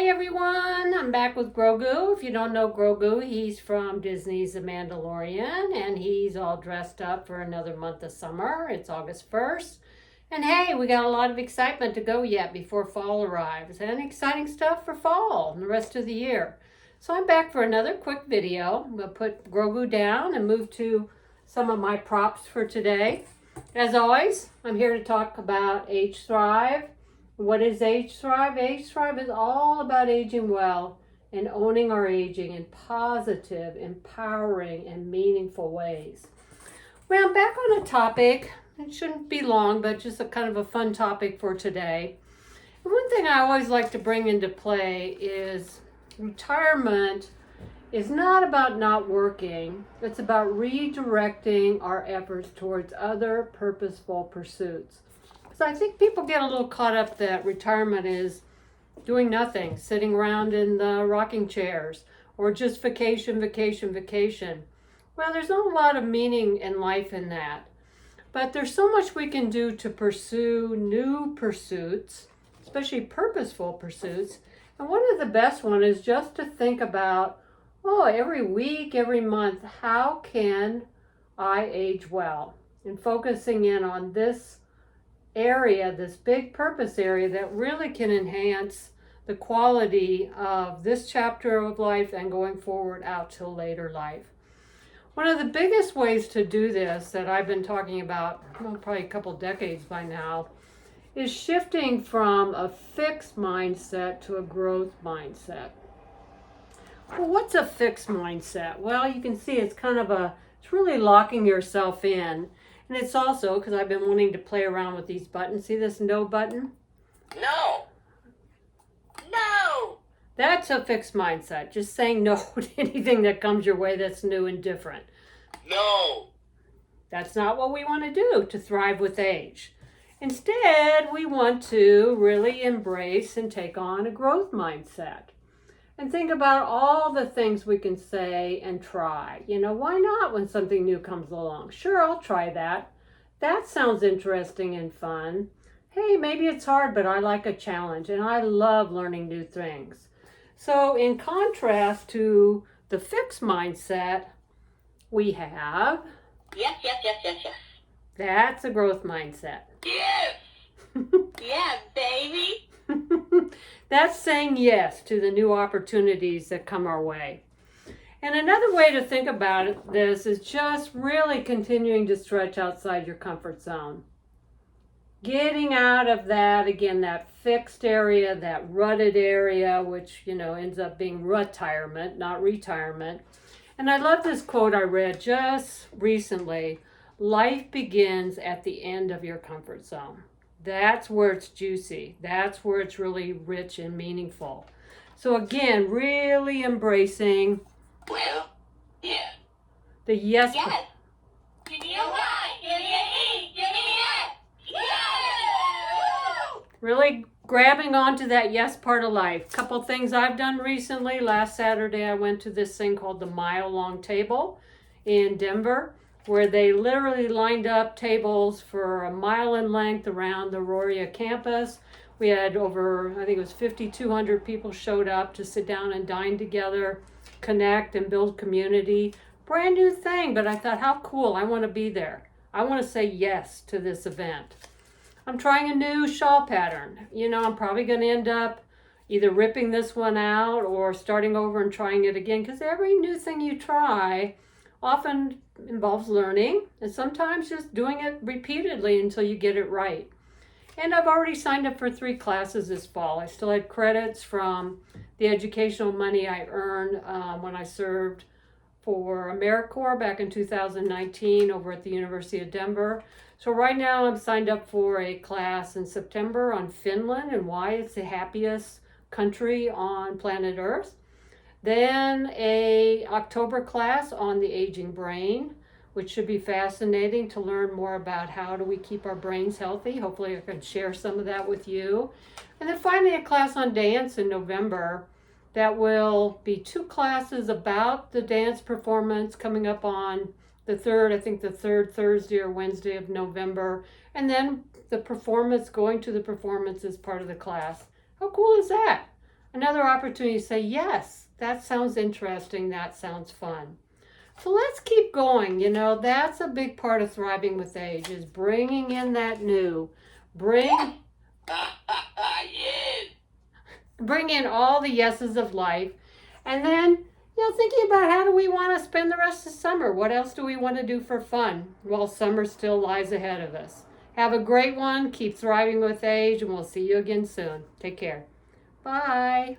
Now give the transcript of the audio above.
Hi everyone, I'm back with Grogu. If you don't know Grogu, he's from Disney's The Mandalorian and he's all dressed up for another month of summer. It's August 1st. And hey, we got a lot of excitement to go yet before fall arrives and exciting stuff for fall and the rest of the year. So I'm back for another quick video. I'm going to put Grogu down and move to some of my props for today. As always, I'm here to talk about AgeTHRIVE. What is AgeTHRIVE? AgeTHRIVE is all about aging well and owning our aging in positive, empowering, and meaningful ways. Well, I'm back on a topic. It shouldn't be long, but just a kind of a fun topic for today. And one thing I always like to bring into play is retirement is not about not working. It's about redirecting our efforts towards other purposeful pursuits. So I think people get a little caught up that retirement is doing nothing, sitting around in the rocking chairs, or just vacation, vacation, vacation. Well, there's not a lot of meaning in life in that. But there's so much we can do to pursue new pursuits, especially purposeful pursuits. And one of the best one is just to think about, every week, every month, how can I age well? And focusing in on this area, this big purpose area that really can enhance the quality of this chapter of life and going forward out till later life. One of the biggest ways to do this that I've been talking about, probably a couple decades by now, is shifting from a fixed mindset to a growth mindset. Well, what's a fixed mindset? Well, you can see it's it's really locking yourself in. And it's also, because I've been wanting to play around with these buttons. See this no button? No. No. That's a fixed mindset. Just saying no to anything that comes your way that's new and different. No. That's not what we want to do to thrive with age. Instead, we want to really embrace and take on a growth mindset. And think about all the things we can say and try. Why not when something new comes along? Sure, I'll try that. That sounds interesting and fun. Hey, maybe it's hard, but I like a challenge and I love learning new things. So in contrast to the fixed mindset, we have... Yes. That's a growth mindset. Yes. Yeah, baby. That's saying yes to the new opportunities that come our way. And another way to think about this is just really continuing to stretch outside your comfort zone. Getting out of that, again, that fixed area, that rutted area, which, ends up being retirement, not retirement. And I love this quote I read just recently. Life begins at the end of your comfort zone. That's where it's juicy. That's where it's really rich and meaningful. So again, really embracing Well, yeah. the yes. Yes. Give me a Y. Give me an E. Give me an S. Yeah. Really grabbing onto that yes part of life. Couple things I've done recently. Last Saturday, I went to this thing called the Mile Long Table in Denver, where they literally lined up tables for a mile in length around the Aurora campus. We had over, I think it was 5,200 people showed up to sit down and dine together, connect and build community. Brand new thing, but I thought, how cool, I want to be there. I want to say yes to this event. I'm trying a new shawl pattern. I'm probably going to end up either ripping this one out or starting over and trying it again, because every new thing you try often involves learning and sometimes just doing it repeatedly until you get it right. And I've already signed up for 3 classes this fall. I still had credits from the educational money I earned when I served for AmeriCorps back in 2019 over at the University of Denver. So right now I'm signed up for a class in September on Finland and why it's the happiest country on planet Earth. Then a October class on the aging brain, which should be fascinating to learn more about how do we keep our brains healthy. Hopefully I can share some of that with you. And then finally a class on dance in November that will be 2 classes about the dance performance coming up on the third Thursday or Wednesday of November. And then the performance, going to the performance as part of the class. How cool is that? Another opportunity to say, yes, that sounds interesting, that sounds fun. So let's keep going. That's a big part of thriving with age, is bringing in that new. Bring Yes. bring in all the yeses of life. And then, thinking about how do we want to spend the rest of summer? What else do we want to do for fun while summer still lies ahead of us? Have a great one. Keep thriving with age, and we'll see you again soon. Take care. Bye.